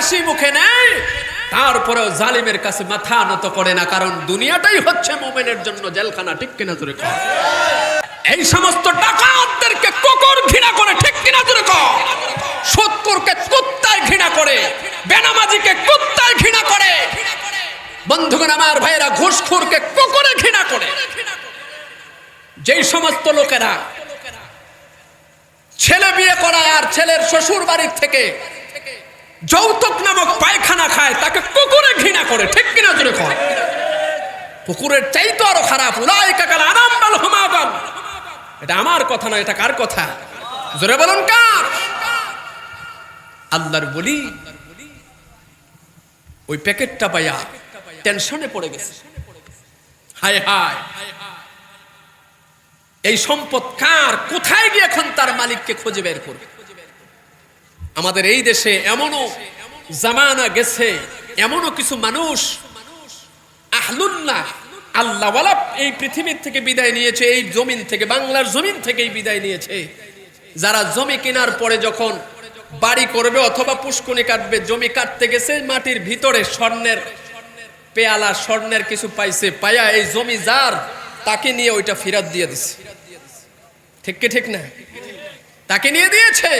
হাসি মুখে নেয়, তারপরেও জালিমের কাছে মাথা নত করে না, কারণ দুনিয়াটাই হচ্ছে মুমিনের জন্য জেলখানা। ঠিক কিনা জোরে কর। এই সমস্ত ডাকাতদেরকে কুকুর ঘৃণা করে, ঠিক কিনা জোরে কর। সুদখোরকে কুত্তায় ঘৃণা করে, বেনামাজিকে কুত্তায় ঘৃণা করে। বন্ধুগণ আমার, ভাইরা, ঘুষখোরকে কুকুরে ঘৃণা করে। যেই সমস্ত লোকেরা ছেলে বিয়ে করায় আর ছেলের শ্বশুর বাড়ির থেকে যৌতুক নামক পায়খানা খায়, তাকে কুকুরে ঘৃণা করে। ঠিক কিনা জোরে কর। কুকুরের চাইতো আরো খারাপ। উলাইকা কাল আনাম বাল হুম আযাল। এটা আমার কথা নয়, এটা কার কথা? জোরে বলুন, কার? আল্লাহর বলি ওই প্যাকেটটা পাইয়া টেনশনে পড়ে গেছে। হায় হায়, এই সম্পদ কার? কোথায় গিয়ে এখন তার মালিককে খুঁজে বের করবে? আমাদের এই দেশে এমনও জামানা গেছে, এমনও কিছু মানুষ আহলুল্লাহ, আল্লাহওয়ালা এই পৃথিবীর থেকে বিদায় নিয়েছে, এই জমিন থেকে, বাংলার জমিন থেকেই বিদায় নিয়েছে, যারা জমি কেনার পরে যখন বাড়ি করবে অথবা পুষ্কুনি কাটবে, জমি কাটতে গেছে, মাটির ভিতরে স্বর্ণের পেয়ালা, স্বর্ণের কিছু পাইছে, পায়া এই জমি যার, তাকে নিয়ে ওইটা ফেরত দিয়ে দিছে। ঠিক কি ঠিক না? তাকে নিয়ে দিয়েছে,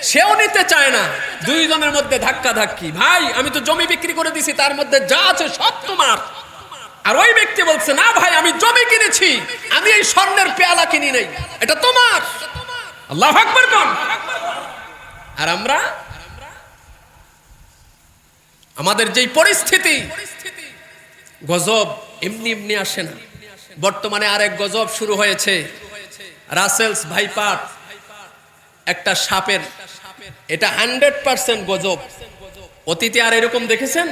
সেও নিতে চায় না। দুইজনের মধ্যে ধাক্কা ধাক্কি। ভাই, আমি তো জমি বিক্রি করে দিছি, তার মধ্যে যা আছে সব তোমার। আর ওই ব্যক্তি বলছে, না ভাই, আমি জমি কিনেছি, আমি এই স্বর্ণের পেয়ালা কিনি নাই, এটা তোমার। আল্লাহু আকবার বল। আর আমরা, আমাদের যেই পরিস্থিতি, গজব এমনি এমনি আসে না। বর্তমানে আরেক গজব শুরু হয়েছে, রাসেলস ভাইপার, একটা সাপের। এটা 100% গজব। অতীতে আর এরকম দেখেছেন?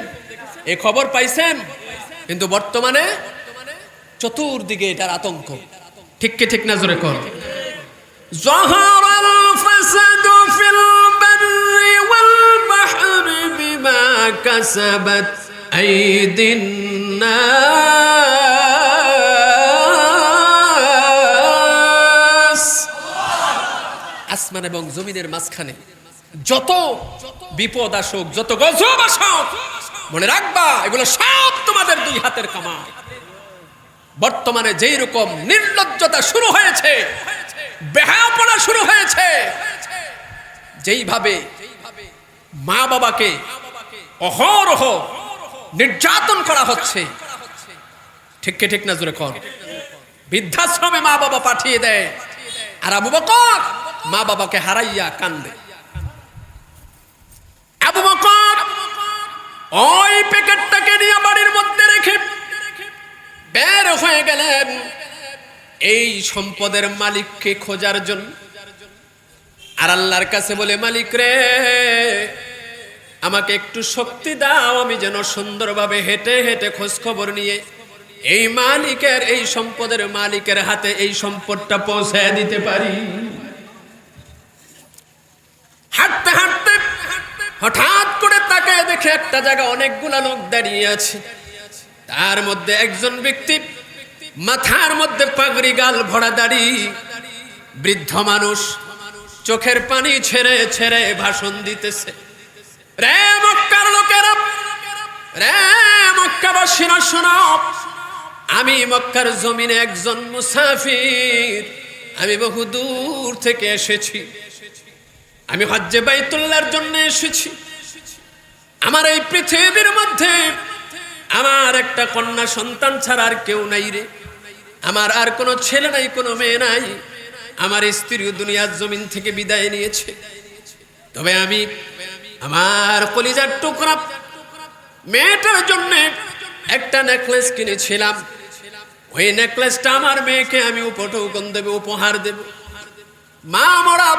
এই খবর পাইছেন? কিন্তু বর্তমানে চতুর্দিকে এটার আতঙ্ক। ঠিক কি ঠিক না জোরে কর। যাহারাল ফাসাদু ফিল বাররি ওয়াল বাহরি বিমা কাসাবাত আইদিন নাস। আসমান এবং জমিনের মাঝখানে যত বিপদ আসুক, যত গজব আসুক, মনে রাখবা এগুলো সব তোমাদের দুই হাতের কামাই। বর্তমানে যেই রকম নির্লজ্জতা শুরু হয়েছে, বেহায়াপনা শুরু হয়েছে, যেইভাবে মা বাবাকে অহরহ নির্যাতন করা হচ্ছে, ঠিক কি ঠিক না জোরে কর। বৃদ্ধাশ্রমে মা বাবা পাঠিয়ে দেয়, আর আবু বকর মা বাবাকে হারাইয়া কান্দে। আবু বকর ওই প্যাকেটটাকে নিয়ে বাড়ির মধ্যে রেখে বের হয়ে গেলেন এই সম্পদের মালিককে খোঁজার জন্য। আর আল্লাহর কাছে বলে, মালিক রে, আমাকে একটু শক্তি দাও, আমি যেন সুন্দরভাবে হেঁটে হেঁটে খোঁজ খবর নিয়ে এই মালিকের, এই সম্পদের মালিকের হাতে এই সম্পদটা পৌঁছায় দিতে পারি। হাঁটতে হাঁটতে হঠাৎ করে তাকায় দেখে একটা জায়গা অনেকগুলা লোক দাঁড়িয়ে আছে। তার মধ্যে একজন ব্যক্তি, মাথার মধ্যে পাগড়ি, গাল ভরা দাড়ি, বৃদ্ধ মানুষ, চোখের পানি ছেড়ে ছেড়ে ভাষণ দিতেছে। রে মক্কার লোকেরা, রে মক্কাবাসীরা শোনো, আমি মক্কার জমিনে একজন মুসাফির, আমি বহু দূর থেকে এসেছি, আমি হজ্জে বাইতুল্লাহর জন্য এসেছি। আমার এই পৃথিবীর মধ্যে আমার একটা কন্যা সন্তান ছাড়া আর কেউ নাই রে, আমার আর কোনো ছেলে নাই, কোনো মেয়ে নাই, আমার স্ত্রীও দুনিয়ার জমিন থেকে বিদায় নিয়েছে। তবে আমি আমার কলিজার টুকরা মেয়েটার জন্য একটা নেকলেস কিনেছিলাম। ওই নেকলেসটা আমার মেয়েকে আমি উপঢৌকন দেব, উপহার দেব। মা মরা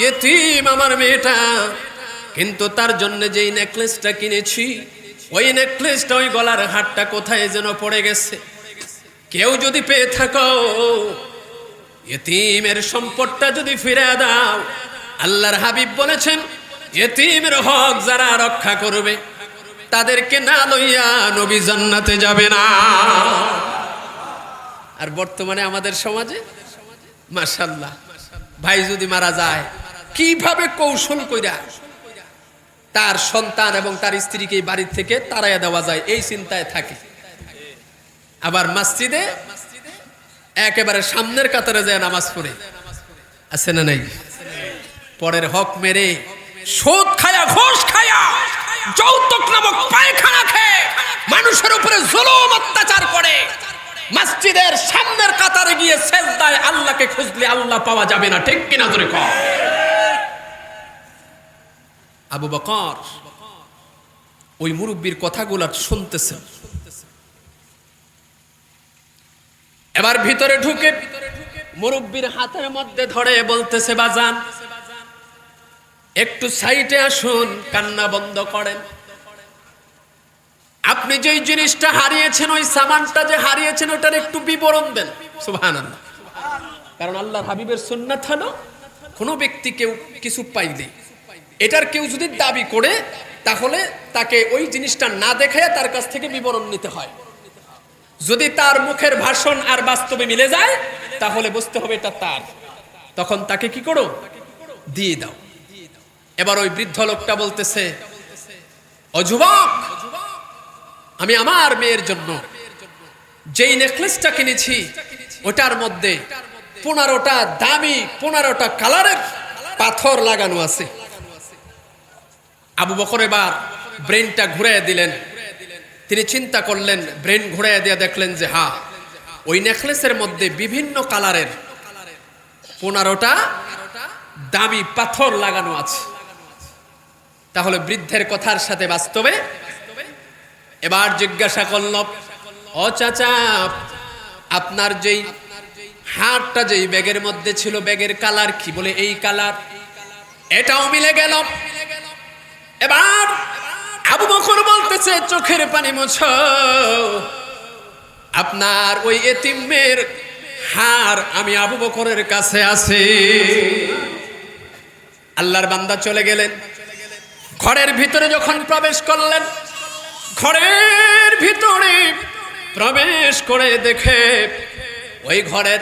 ইয়েতিম আমার মেয়েটা, কিন্তু তার জন্য যেই নেকলেসটা কিনেছি, ওই নেকলেসটা, ওই গলার হারটা কোথায় যেন পড়ে গেছে। কেউ যদি পেয়ে থাকো, ইয়েতিমের সম্পদটা যদি ফিরে দাও। আল্লাহর হাবিব বলেছেন, ইয়েতিমের হক যারা রক্ষা করবে, তাদেরকে না লইয়া নবী জান্নাতে যাবে না। আর বর্তমানে আমাদের সমাজে মাশাআল্লাহ, ভাই যদি মারা যায়, কিভাবে কৌশল কইরা তার সন্তান এবং তার স্ত্রীকে বাড়ি থেকে তাড়াইয়া দেওয়া যায়, এই চিন্তায় থাকে। আবার মসজিদে একেবারে সামনের কাতারে যায় নামাজ পড়ে, আছে না নাই? পরের হক মেরে, সুদ খায়া, ঘুষ খায়া, যৌতুক নামক পায়খানা খেয়ে মানুষের উপরে জুলুম অত্যাচার করে মসজিদের সামনের কাতারে গিয়ে সেজদায় আল্লাহকে খুঁজলে আল্লাহ পাওয়া যাবে না, ঠিক কিনা জোরে কও? আবু বকর ওই মুরব্বীর কথাগুলো শুনতেছেন। এবার ভিতরে ঢুকে মুরব্বীর হাতের মধ্যে ধরে বলতেছে, বাজান একটু সাইডে আসুন, কান্না বন্ধ করেন। আপনি যেই জিনিসটা হারিয়েছেন, ওই সামানটা যে হারিয়েছেন, ওটার একটু বিবরণ দেন। সুবহানাল্লাহ। কারণ আল্লাহর হাবিবের সুন্নাত হলো কোনো ব্যক্তি কেউ কিছু পাইলে এটার কেউ যদি দাবি করে, তাহলে তাকে ওই জিনিসটা না দেখায় তার কাছ থেকে বিবরণ নিতে হয়। যদি তার মুখের ভাষণ আর বাস্তবে মিলে যায়, তাহলে বুঝতে হবে এটা তার, তখন তাকে কি করো, দিয়ে দাও। এবার ওই বৃদ্ধ লোকটা বলতেছে, ও যুবক, আমি আমার মেয়ের জন্য যেই নেকলেসটা কিনেছি, ওটার মধ্যে 15টা দামি 15টা কালারের পাথর লাগানো আছে। আবু বকর এবার ব্রেনটা ঘুরাইয়া দিলেন। তিনি চিন্তা করলেন, ব্রেন ঘুরাইয়া দিয়ে দেখলেন যে হ্যাঁ, ওই নেকলেসের মধ্যে বিভিন্ন কালারের 15টা দামি পাথর লাগানো আছে। তাহলে বৃদ্ধের কথার সাথে বাস্তবে। এবার জিজ্ঞাসা করল, ও চাচা, আপনার যেই হারটা যেই ব্যাগের মধ্যে ছিল, ব্যাগের কালার কি? বলে এই কালার। এটাও মিলে গেল। এবার আবু বকর বলতেছে, চোখের পানি মুছো, আপনার ওই এতিমের হার আমি আবু বকরের কাছে আছে। আল্লাহর বান্দা চলে গেলেন। ঘরের ভিতরে যখন প্রবেশ করলেন, ঘরের ভিতরে প্রবেশ করে দেখে ওই ঘরের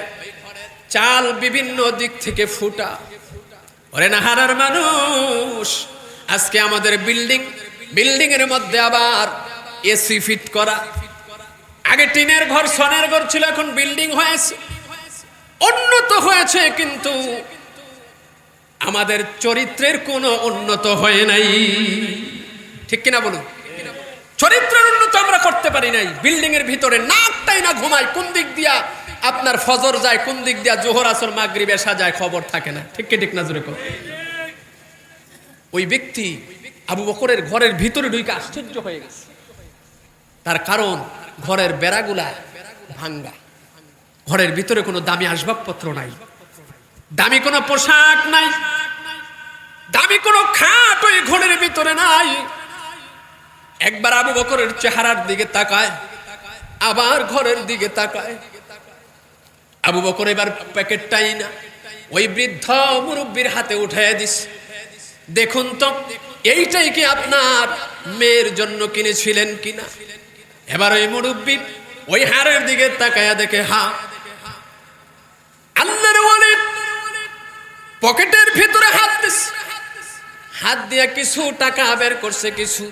চাল বিভিন্ন দিক থেকে ফুটা। ওরে নাহারার মানুষ, আজকে আমাদের বিল্ডিং এর মধ্যে আবার এসি ফিট করা। আগে টিনের ঘর, সনের ঘর ছিল, এখন বিল্ডিং হয়েছে, উন্নত হয়েছে, কিন্তু আমাদের চরিত্রের কোনো উন্নত হয় নাই। ঠিক কিনা বলুন? চরিত্রের উন্নত আমরা করতে পারি নাই। বিল্ডিং এর ভিতরে নাকটাই না ঘুমায়, কোন দিক দিয়া আপনার ফজর যায়, কোন দিক দিয়া জোহর আসর মাগরিব এশা যায়, খবর থাকে না। ঠিক কি ঠিক না জোরে কর? ওই ব্যক্তি আবু বকরের ঘরের ভিতরে ঢুকে আশ্চর্য হয়ে গেছে। তার কারণ ঘরের বেড়াগুলা ভাঙ্গা, ঘরের ভিতরে কোনো দামি আসবাবপত্র নাই, দামি কোনো পোশাক নাই, দামি কোনো খাট ওই ঘরের ভিতরে নাই। একবার আবু বকরের চেহারার দিকে তাকায়, আবার ঘরের দিকে তাকায়। আবু বকর এবার প্যাকেটটাই না ওই বৃদ্ধ মুরব্বীর হাতে উঠাইয়া দিস, দেখুন তো এইটাই কি আপনার মেয়ের জন্য কিনেছিলেন কিনা? এবার ওই মুরব্বী ওই হারের দিকে তাকায়া দেখে, হ্যাঁ। আল্লাহর ওয়ালি পকেটের ভিতরে হাত দিয়া কিছু টাকা বের করছে, কিছু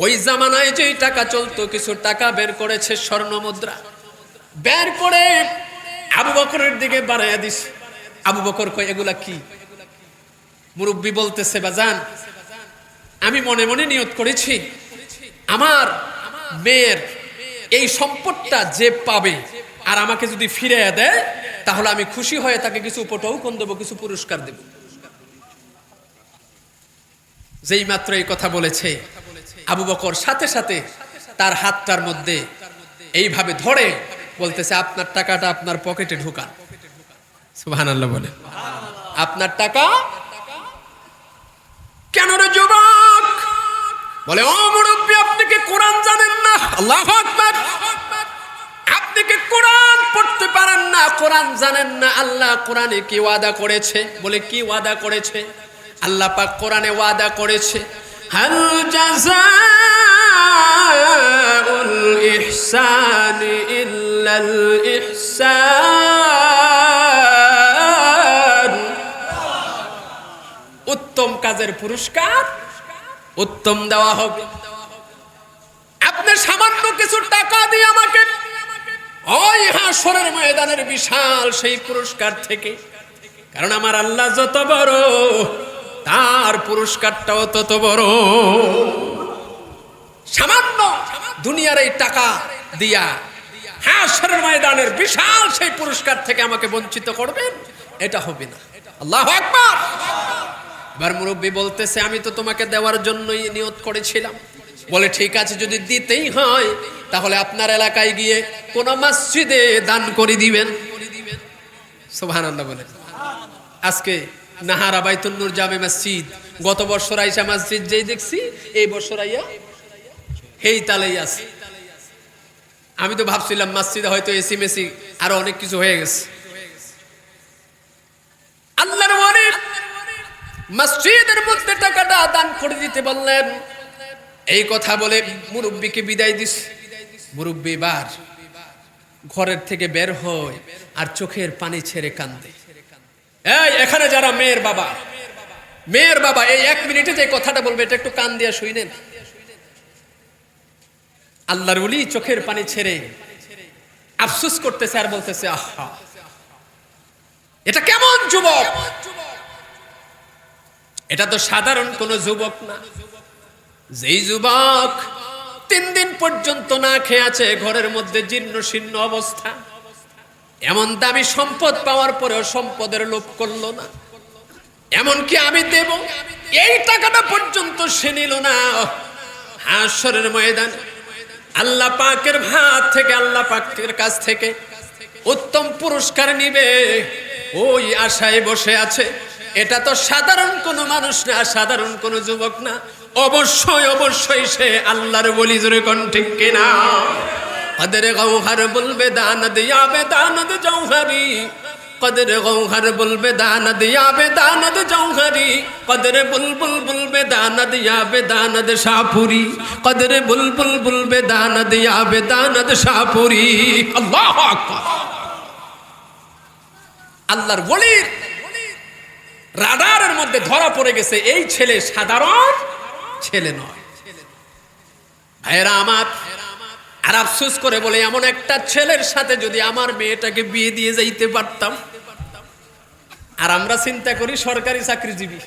ওই জামানায় যেই টাকা চলতো, কিছু টাকা বের করেছে, স্বর্ণ মুদ্রা বের করে আবু বকরের দিকে বাড়াইয়া দিস। আবু বকর কয়, এগুলা কি? মুরব্বী বলতেছে, বাজান, আমি মনে মনে নিয়ত করেছি, আমার মেয়ের এই সম্পদটা যে পাবে আর আমাকে যদি ফিরিয়ে দেয়, তাহলে আমি খুশি হয়ে তাকে কিছু উপটৌকন দেব, কিছু পুরস্কার দেব। যেই মাত্র এই কথা বলেছে, আবু বকর সাথে সাথে তার হাতটার মধ্যে এইভাবে ধরে বলতেছে, আপনার টাকাটা আপনার পকেটে ঢোকান। সুবহানাল্লাহ বলে, আপনার টাকা কেন রে যুবক? বলে, ও মুরব্বী, আপনি কি কোরআন জানেন না? আল্লাহু আকবার। আপনি কি কোরআন পড়তে পারেন না? কোরআন জানেন না? আল্লাহ কোরআনে কি ওয়াদা করেছে? বলে, কি ওয়াদা করেছে? আল্লাহ পাক কোরআনে ওয়াদা করেছে, হাল জাযাউল ইহসানি ইল্লাল ইহসান। উত্তম কাজের পুরস্কার উত্তম দেওয়া হবে। আপনি সামান্য কিছু টাকা দিয়ে আমাকে ওই হাসরের ময়দানের বিশাল সেই পুরস্কার থেকে, কারণ আমার আল্লাহ যত বড় তার পুরস্কারটাও তত বড়। সামান্য দুনিয়ার এই টাকা দিয়া হাসরের ময়দানের বিশাল সেই পুরস্কার থেকে আমাকে বঞ্চিত করবেন, এটা হবে না। আল্লাহু আকবার। এবার মুরব্বী বলতেছে, আমি তো তোমাকে দেওয়ার জন্যই নিয়ত করেছিলাম। বলে ঠিক আছে, যদি দিতেই হয় তাহলে আপনার এলাকায় গিয়ে কোন মসজিদে দান করে দিবেন। সুবহানাল্লাহ বলেন। আজকে নাহারা বাইতুন নূর জামে মসজিদ, গত বছর আইসা মসজিদ যেই দেখছি, এই বছর আইয়া হেই তালেই আছে। আমি তো ভাবছিলাম মসজিদে হয়তো এসি মেসি আরো অনেক কিছু হয়ে গেছে। আল্লাহর ওয়ালি মসজিদের মধ্যে টাকাটা দান করে দিতে বললেন। এই কথা বলে মুরব্বীকে বিদায় দিস। মুরব্বী বার ঘরের থেকে বের হয় আর চোখের পানি ছেড়ে কান্দে। এই এখানে যারা মেয়ের বাবা এই 1 মিনিটে যে কথাটা বলবে এটা একটু কান দিয়া শুনেন। আল্লাহর ওলি চোখের পানি ছেড়ে আফসোস করতেছে আর বলতেছে, আহা এটা কেমন যুবক! এটা তো সাধারণ কোন যুবক না। যেই যুবক 3 দিন পর্যন্ত না খেয়ে আছে, ঘরের মধ্যে জীর্ণ শীর্ণ অবস্থা, এমন দামি সম্পদ পাওয়ার পরেও সম্পদের লোভ করলো না। এমনকি আমি দেব এই টাকাটা পর্যন্ত সে নিল না। হাসরের ময়দান আল্লাহ পাকের হাত থেকে, আল্লাহ পাকের কাছ থেকে উত্তম পুরস্কার নিবে, ওই আশায় বসে আছে। এটা তো সাধারণ কোনো মানুষ না, সাধারণ কোনো যুবক না। অবশ্যই অবশ্যই সে আল্লাহর ওলি। জোরে কোন ঠিক কিনা? কদর গৌহর বলবে দান দিয়া বেদানদ জৌহরি, কদর গৌহর বলবে দান দিয়া বেদানদ জৌহরি, কদর বুলবুল বলবে দান দিয়া বেদানদ শাহপুরি, কদর বুলবুল বলবে দান দিয়া বেদানদ শাহপুরি। আল্লাহু আকবার। আল্লাহর ওলির রাডারের মধ্যে ধরা পড়ে গেছে, এই ছেলে সাধারণ ছেলে নয়। ভাইরা আমার, আর আফসোস করে বলে, এমন একটা ছেলের সাথে যদি আমার মেয়েটাকে বিয়ে দিয়ে যাইতে পারতাম। আর আমরা চিন্তা করি সরকারি চাকরিজীবী,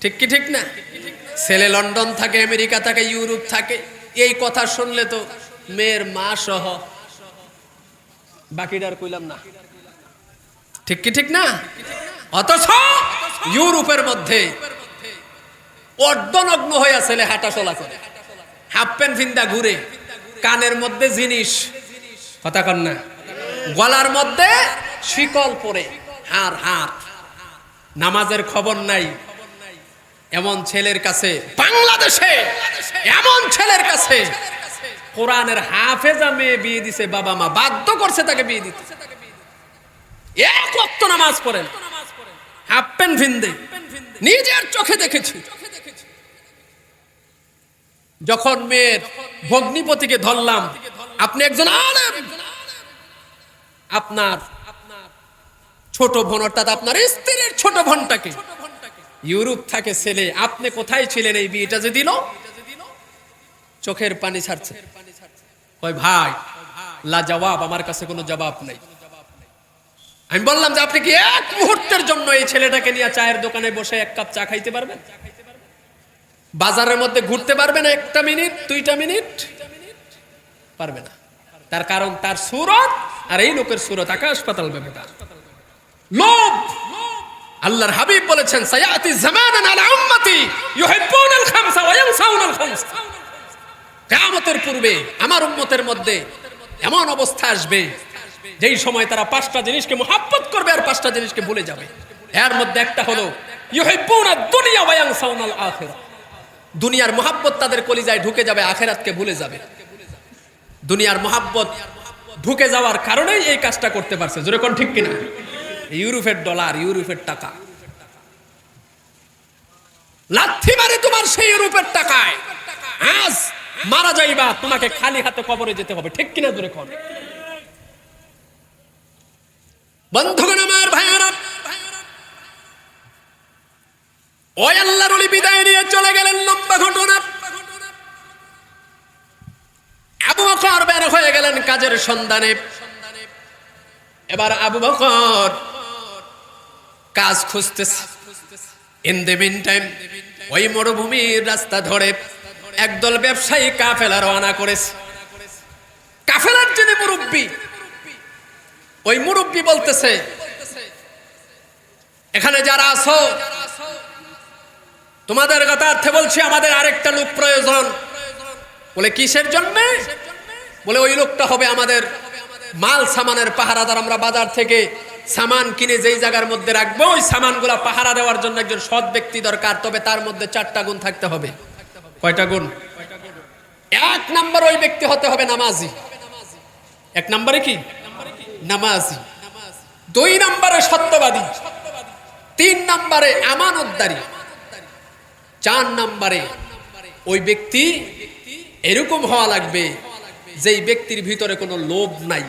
ঠিক কি ঠিক না? ছেলে লন্ডন থাকে, আমেরিকা থাকে, ইউরোপ থাকে। এই কথা শুনলে তো মেয়ের মা সহ বাকিটার কইলাম না, ঠিক কি ঠিক না? অথচ ইউরোপের মধ্যে অর্ধনগ্ন হয়ে ছেলে হাঁটা চলা করে, হাফ প্যান্ট ফিন্দা ঘুরে, কানের মধ্যে জিনিস, কথা কন না, গলার মধ্যে শিকল পরে, হার নামাজের খবর নাই। এমন ছেলের কাছে বাংলাদেশে, এমন ছেলের কাছে কোরআনের হাফেজা মেয়ে বিয়ে দিছে, বাবা মা বাধ্য করছে তাকে বিয়ে দিতে। এক ওয়াক্ত নামাজ পড়েন, হাফ প্যান্ট ফিন্দে, নিজের চোখে দেখেছি। যখন মেয়ের ভগ্নিপতিকে ধরলাম, আপনি একজন আলেম, আপনার ছোট বোন অর্থাৎ আপনার স্ত্রীর ছোট বোনটাকে ইউরোপ থাকে ছেলে, আপনি কোথায় ছিলেন এই বিয়েটা যে দিল? চোখের পানি ছাড়ছে। কই ভাই লা জবাব, আমার কাছে কোনো জবাব নাই। আমি বললাম যে আপনি কি এক মুহূর্তের জন্য এই ছেলেটাকে নিয়ে চায়ের দোকানে বসে 1 কাপ চা খাইতে পারবেন? বাজারের মধ্যে ঘুরতে পারবেন 1টা মিনিট 2টা মিনিট? পারবে না। তার কারণ তার সুরত আর এই লোকের সুরত আকাশ পাতাল ব্যবধান। লোভ। আল্লাহর হাবিব বলেছেন, সায়াতি জামানান আলা উম্মতি ইউহিব্বুনাল খামসা ওয়া ইয়ানসাউনাল খামসা। কিয়ামতের পূর্বে আমার উম্মতের মধ্যে এমন অবস্থা আসবে যেই সময় তারা 5টা জিনিসকে মুহাব্বত করবে আর 5টা জিনিসকে ভুলে যাবে। এর মধ্যে একটা হলো ইউহিব্বুনাদ দুনিয়া ওয়া ইয়ানসাউনাল আখিরা। দুনিয়ার মুহাব্বত তাদের কলিজায় ঢুকে যাবে, আখিরাতকে ভুলে যাবে। দুনিয়ার মুহাব্বত ঢুকে যাওয়ার কারণেই এই কাজটা করতে পারছে। জোরে কোন ঠিক কিনা? ইউরোপের ডলার, ইউরোপের টাকা, লাথি মারে তোমার সেই ইউরোপের টাকায়। আজ মারা যাইবা, তোমাকে খালি হাতে কবরে যেতে হবে, ঠিক কিনা? জোরে কোন। বন্ধুগণ আমার, ভাইয়েরা, ওই আল্লাহর ওলি বিদায় নিয়ে চলে গেলেন। লম্বা ঘটনা। আবু বকর বের হয়ে গেলেন কাজের সন্ধানে। এবার আবু বকর কাজ খুঁজতেছে। ইন দ্য মিন টাইম ওই মরুভূমির রাস্তা ধরে একদল ব্যবসায়ী কাফেলা রওনা করেছে। কাফেলার যিনি মুরব্বী, ওই মুরব্বী বলতেছে, এখানে যারা আছো তোমাদের কথার্থে বলছি, আমাদের আরেকটা লোক প্রয়োজন। বলে কিসের জন্য? বলে ওই লোকটা হবে আমাদের মাল সামানের পাহারাদার। আমরা বাজার থেকে সামান কিনে যেই জায়গার মধ্যে রাখবো, ওই সামানগুলা পাহারা দেওয়ার জন্য একজন সৎ ব্যক্তি দরকার। তবে তার মধ্যে 4টা গুণ থাকতে হবে। কয়টা গুণ? 1 নাম্বার, ওই ব্যক্তি হতে হবে নামাজি। 1 নম্বরে কি? নামাজি। 2 নম্বরে সত্যবাদী। 3 নম্বরে আমানতদারি। 4 নম্বরে ওই ব্যক্তি এরকম হওয়া লাগবে যেই ব্যক্তির ভিতরে কোনো লোভ নাই।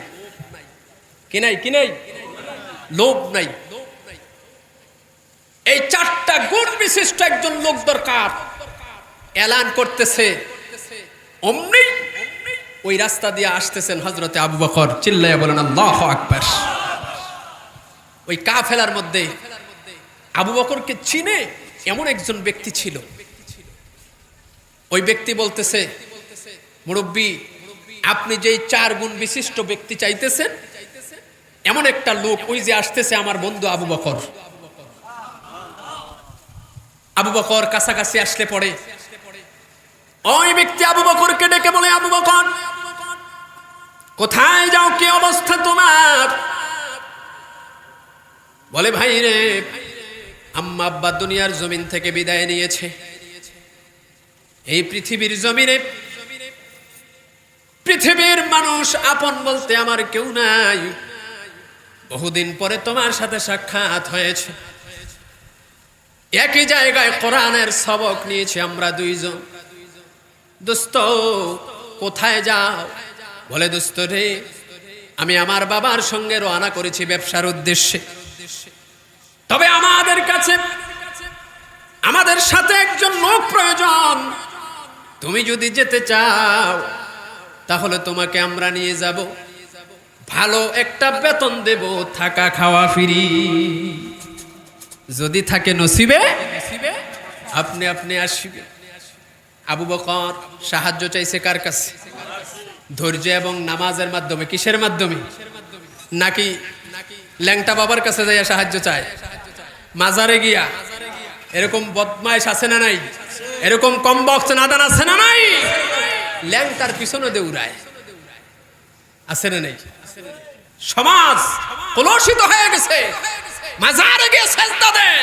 কি নাই? কি নাই? লোভ নাই। এই 4টা গুণ বিশিষ্ট একজন লোক দরকার। এলান করতেছে। অমনি ওই রাস্তা দিয়ে আসতেছেন হযরতে আবু বকর। চিল্লায়া বলেন আল্লাহু আকবার। ওই কাফেলার মধ্যে আবু বকরকে চিনে এমন একজন ব্যক্তি ছিল। ওই ব্যক্তি বলতেছে, মুরব্বী, আপনি যেই 4 গুণ বিশিষ্ট ব্যক্তি চাইতেছেন, এমন একটা লোক ওই যে আসতেছে, আমার বন্ধু আবু বকর। আবু বকর কাছাকাছি আসলে পড়ে ওই ব্যক্তি আবু বকরকে ডেকে বলে, আবু বকর, কোথায় যাও? কি অবস্থা তোমার? বলে, ভাই রে, আম্মা আব্বা দুনিয়ার জমিন থেকে বিদায় নিয়েছে। এই পৃথিবীর জমিনে পৃথিবীর মানুষ আপন বলতে আমার কেউ নাই। বহুদিন পরে তোমার সাথে সাক্ষাৎ হয়েছে। একই জায়গায় কোরআনের সবক নিয়েছি আমরা 2 জন। দোস্ত, কোথায় যাও? বলে, দোস্ত রে, আমি আমার বাবার সঙ্গে রওনা করেছি ব্যবসার উদ্দেশ্যে। তবে আমাদের সাথে একজন লোক প্রয়োজন। তুমি যদি যেতে চাও তাহলে তোমাকে আমরা নিয়ে যাব। ভালো একটা বেতন দেব, থাকা খাওয়া ফ্রি। যদি থাকে নসিবে আপনি আসবে। আবু বকর সাহায্য চাইছে কার কাছে? ধৈর্য এবং নামাজের মাধ্যমে। কিসের মাধ্যমে? নাকি ল্যাংটা বাবার কাছে যাইয়া সাহায্য চায়? মাজারে গিয়া? এরকম বদমাইশ আছে না নাই? এরকম কমবক্স নাদান আছে না নাই? ল্যাংটার পিছনে দৌড়ায়, আছে না নাই? সমাজ কলুষিত হয়ে গেছে। মাজারে গিয়ে সেজদা দেয়।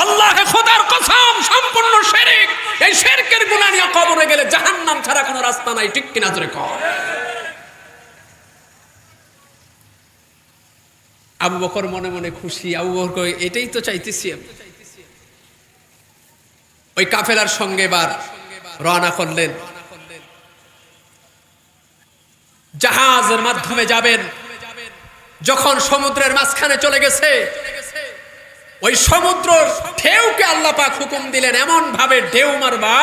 আল্লাহে খোদার কসম, সম্পূর্ণ শিরক। এই শিরকের গুনাহ নিয়ে কবরে গেলে জাহান্নাম ছাড়া কোনো রাস্তা নাই। ঠিক কিনা জোরে কর। আবু বকর মনে মনে খুশি। আবু বকর এটাই তো চাইতেছি আমি। ওই কাফেলার সঙ্গে এবার রওনা করলেন। জাহাজের মাধ্যমে যাবেন। যখন সমুদ্রের মাঝখানে চলে গেছে, ওই সমুদ্র ঢেউকে আল্লাহ পাক হুকুম দিলেন, এমন ভাবে ঢেউ মারবা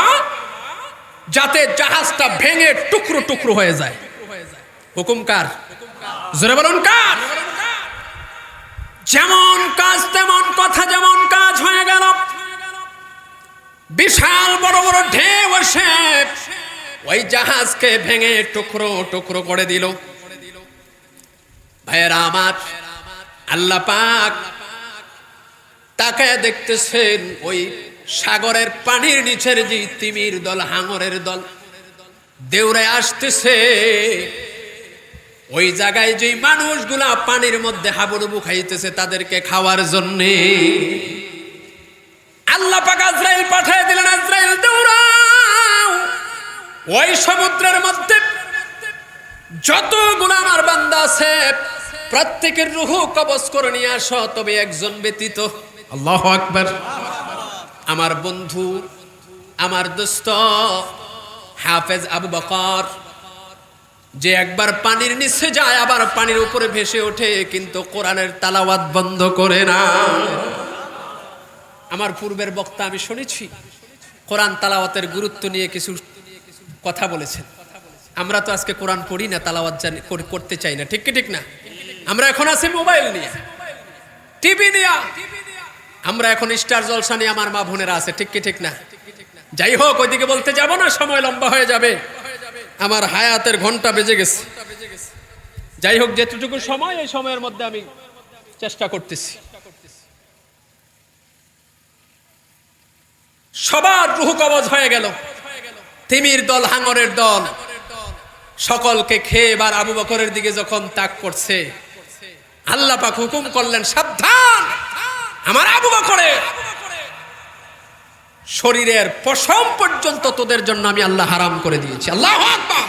যাতে জাহাজটা ভেঙে টুকরো টুকরো হয়ে যায়। হুকুম কার? জোরে বলুন কার? যেমন কাজ তেমন কথা, যেমন কাজ হয়ে গেল। বিশাল বড় বড় ঢেউ এসে ওই জাহাজকে ভেঙে টুকরো টুকরো করে দিল। ভাইয়েরা আমার, আল্লাহ পাক তাকায় দেখতেছেন ওই সাগরের পানির নিচের যে তিমির দল, হাঙরের দল দেউরে আসতেছে। ওই জায়গায় যে মানুষগুলা পানির মধ্যে হাবুডুবু খাইতেছে তাদেরকে খাওয়ার জন্যে আল্লাহ পাক আজরাইল পাঠিয়ে দিলেন। আজরাইল দৌড়াও, ওই সমুদ্রের মধ্যে যতগুলো আমার বান্দা আছে প্রত্যেকের রূহ কবজ করে নিয়ে আসো, তবে একজন ব্যতীত। আল্লাহু আকবার। আমার বন্ধু, আমার দোস্ত হাফেজ আবু বকর, যে একবার পানির নিচে যায় আবার পানির উপরে ভেসে ওঠে, কিন্তু কোরআনের তালাওয়াত বন্ধ করে না। আমার পূর্বের বক্তা আমি শুনেছি কোরআন তালাওয়াতের গুরুত্ব নিয়ে কিছু কথা বলেছেন। আমরা তো আজকে কোরআন পড়ি না, তালাওয়াত করতে চাই না, ঠিক কি ঠিক না? আমরা এখন আছি মোবাইল নিয়ে, টিভি নিয়ে, আমরা এখন স্টার জলসা নিয়ে আমার মা বোনেরা আছে, ঠিক কি ঠিক না? যাই হোক, ওইদিকে বলতে যাব না, সময় লম্বা হয়ে যাবে, আমার হায়াতের ঘন্টা বেজে গেছে। যাই হোক, যেটুকু সময়, এই সময়ের মধ্যে আমি চেষ্টা করতেছি। সবার রুহ কবজ হয়ে গেল, তিমির দল, হাঙরের দল সকলকে খেয়ে এবার আবু বকরের দিকে যখন তাক করছে, আল্লাহ পাক হুকুম করলেন, সাবধান, আমার আবু বকরের শরীরের পশম পর্যন্ত তোদের জন্য আমি আল্লাহ হারাম করে দিয়েছি। আল্লাহু আকবার।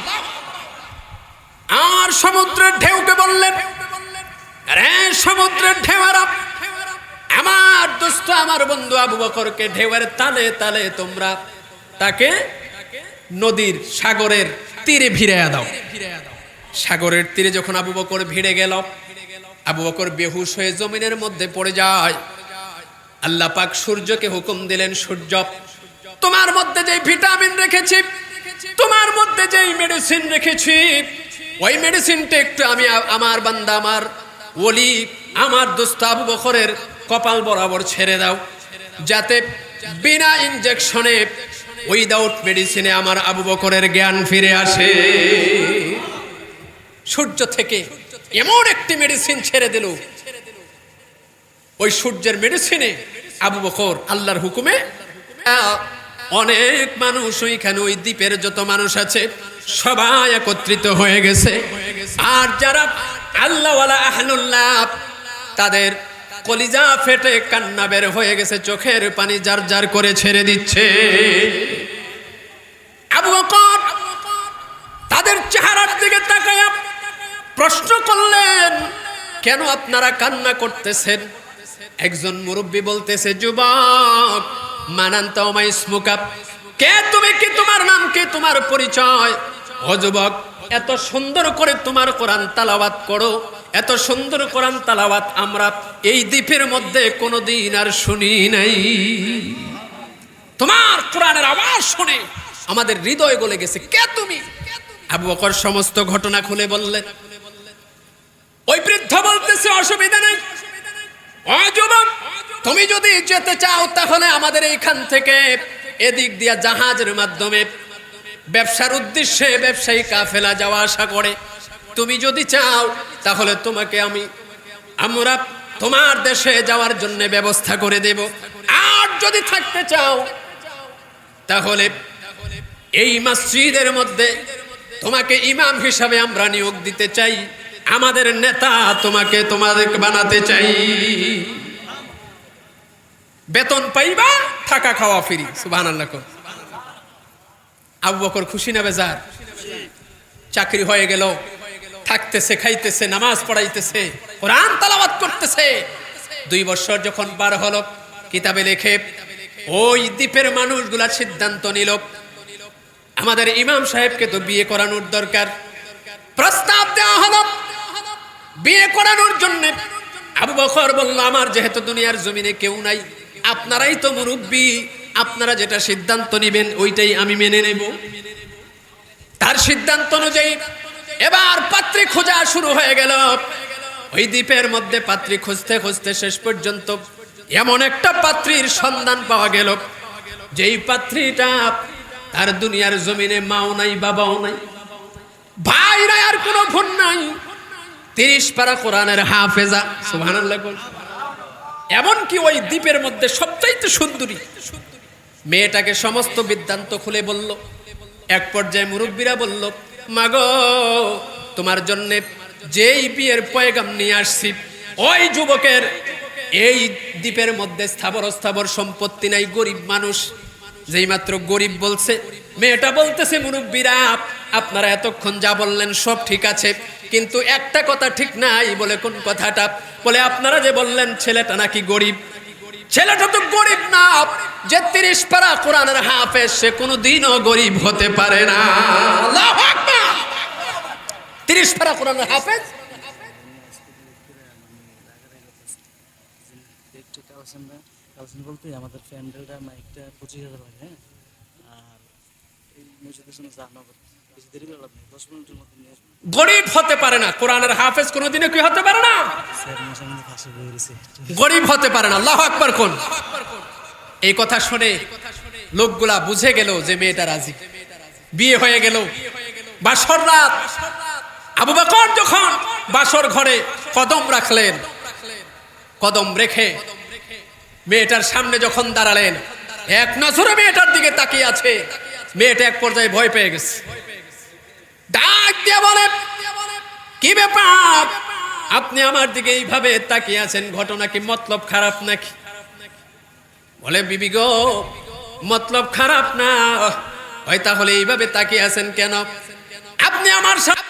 আর সমুদ্রের ঢেউকে বললেন, আরে সমুদ্রের ঢেউরা, আমার দোস্ত, আমার বন্ধু আবু বকরকে ঢেউয়ের তালে তালে তোমরা তাকে নদীর, সাগরের তীরে ভিড়াইয়া দাও। সাগরের তীরে যখন আবু বকর ভিড়ে গেল, আবু বকর বেহুশ হয়ে জমিনের মধ্যে পড়ে যায়। আল্লাহ পাক সূর্যকে হুকুম দিলেন, সূর্য, তোমার মধ্যে যেই ভিটামিন রেখেছি, তোমার মধ্যে যেই মেডিসিন রেখেছি, ওই মেডিসিনটা একটু আমি আমার বান্দা, আমার ওলি, আমার দোস্ত আবু বকরের কপাল বরাবর ছেড়ে দাও, যাতে বিনা ইনজেকশনে, উইদাউট মেডিসিনে আমার আবু বকরের জ্ঞান ফিরে আসে। সূর্য থেকে এমন একটি মেডিসিন ছেড়ে দিল, ওই সূর্যের মেডিসিনে আবু বকর আল্লাহর হুকুমে, অনেক মানুষ ওইখানে, ওই দ্বীপের যত মানুষ আছে সবাই একত্রিত হয়ে গেছে। আর যারা আল্লাহওয়ালা আহলুল্লাহ, তাদের কলিজা ফেটে কান্না বের হয়ে গেছে, চোখের পানি জার জার করে ছেড়ে দিচ্ছে। আবু বকর তাদের চেহারার দিকে তাকায়া প্রশ্ন করলেন, কেন আপনারা কান্না করতেছেন? একজন মুরব্বী বলতেছে, যুবক, মানান্তা ওমা ইসমুকা, কে তুমি, কি তোমার নাম, কি তোমার পরিচয়? ও যুবক, এত সুন্দর করে তোমার কোরআন তালাওয়াত করো, এত সুন্দর কোরআন তালাওয়াত আমরা এই দ্বীপের মধ্যে কোনোদিন আর শুনি নাই। তোমার কোরআনের আওয়াজ শুনে আমাদের হৃদয় গলে গেছে, কে তুমি? আবু বকর সমস্ত ঘটনা খুলে বললেন। ওই বৃদ্ধ বলতেছে, অসুবিধা নেই, ও যুবক, তুমি যদি যেতে চাও তাহলে আমাদের এইখান থেকে এদিক দিয়া জাহাজের মাধ্যমে ব্যবসার উদ্দেশ্যে ব্যবসায়ী কাফেলা যাওয়া আসা করে। তুমি যদি চাও তাহলে তোমাকে আমরা তোমার দেশে যাওয়ার জন্য ব্যবস্থা করে দেব। আর যদি থাকতে চাও তাহলে এই মসজিদের মধ্যে তোমাকে ইমাম হিসাবে আমরা নিয়োগ দিতে চাই, আমাদের নেতা তোমাদের বানাতে চাই, বেতন পাইবা, থাকা খাওয়া ফ্রি। সুবহানাল্লাহ। আবু বকর খুশি না বেজার? চাকরি হয়ে গেল, থাকতেছে, খাইতেছে, নামাজ পড়াইতেছে, কোরআন তেলাওয়াত করতেছে। 2 বছর যখন পার হলো, কিতাবে লেখে ওই দ্বীপের মানুষগুলা সিদ্ধান্ত নিল, আমাদের ইমাম সাহেবকে তো বিয়ে করানোর দরকার। প্রস্তাব দেওয়া হলো বিয়ে করানোর জন্য। আবু বকর বলল, আমার যেহেতু দুনিয়ার জমিনে কেউ নাই, আপনারাই তো মুরব্বী, আপনারা যেটা সিদ্ধান্ত নেবেন ওইটাই আমি মেনে নেব। তার সিদ্ধান্ত অনুযায়ী এবার পাত্রী খোঁজা শুরু হয়ে গেল। ওই দ্বীপের মধ্যে পাত্রী খুঁজতে খুঁজতে শেষ পর্যন্ত এমন একটা পাত্রীর সন্ধান পাওয়া গেল, যেই পাত্রীটা, তার দুনিয়ার জমিনে মাও নাই, বাবাও নাই, ভাই নাই, আর কোনো বোন নাই, 30 পারা কোরআনের হাফেজা। সুবহানাল্লাহ। এমনকি ওই দ্বীপের মধ্যে সবচাইতে সুন্দরী মেয়েটাকে সমস্ত বৃত্তান্ত খুলে বলল। এক পর্যায়ে মুরব্বীরা বলল, মাগো, তোমার জন্য যেই বিয়ের পয়গাম নিয়ে আসছি, ওই যুবকের এই দ্বীপের মধ্যে স্থাবর সম্পত্তি নাই, গরিব মানুষ। যেই মাত্র গরিব বলছে, মেয়েটা বলতেছে, মুরব্বীরা, আপনারা এতক্ষণ যা বললেন সব ঠিক আছে, কিন্তু একটা কথা ঠিক নাই। বলে, কোন কথাটা? বলে, আপনারা যে বললেন ছেলেটা নাকি গরিব, ছেলেটা তো গরিব না। যে 30 পারা কোরআনের হাফেজ, সে কোনোদিনও গরিব হতে পারে না। আল্লাহু আকবার। 30 পারা কোরআনের হাফেজ, কালেকশন বলতে আমাদের প্যান্ডেলটা মাইকটা 25,000 লাগে, হ্যাঁ। আর এই মসজিদের জন্য জানা বেশি দেরি করে লাভ নেই, 10 মিনিটের মধ্যে নিয়ে আসবেন। গরিব হতে পারে না, কোরআনের হাফেজ কোনোদিনও কি হতে পারে না? স্যার মশা কিন্তু ফাঁসি হয়ে গেছে। গরিব হতে পারে না। আল্লাহু আকবার কোন। এই কথা শুনে লোকগুলা বুঝে গেল যে মেয়েটা রাজি। বিয়ে হয়ে গেল। বাসর রাত, আবু বকর যখন বাসর ঘরে কদম রাখলেন, কদম রেখে মেয়েটার সামনে যখন দাঁড়ালেন, এক নজরে মেয়েটার দিকে তাকিয়ে আছে। মেয়েটা এক পর্যায়ে ভয় পেয়ে গেছে, ডাক দিয়ে বলে, কি ব্যাপার, আপনি আমার দিকে এইভাবে তাকিয়ে আছেন, ঘটনা কি মতলব খারাপ নাকি? বলে, বিবি গো, মতলব খারাপ না, হয় তাহলে এইভাবে তাকিয়ে আছেন কেন? আপনি আমার সাথে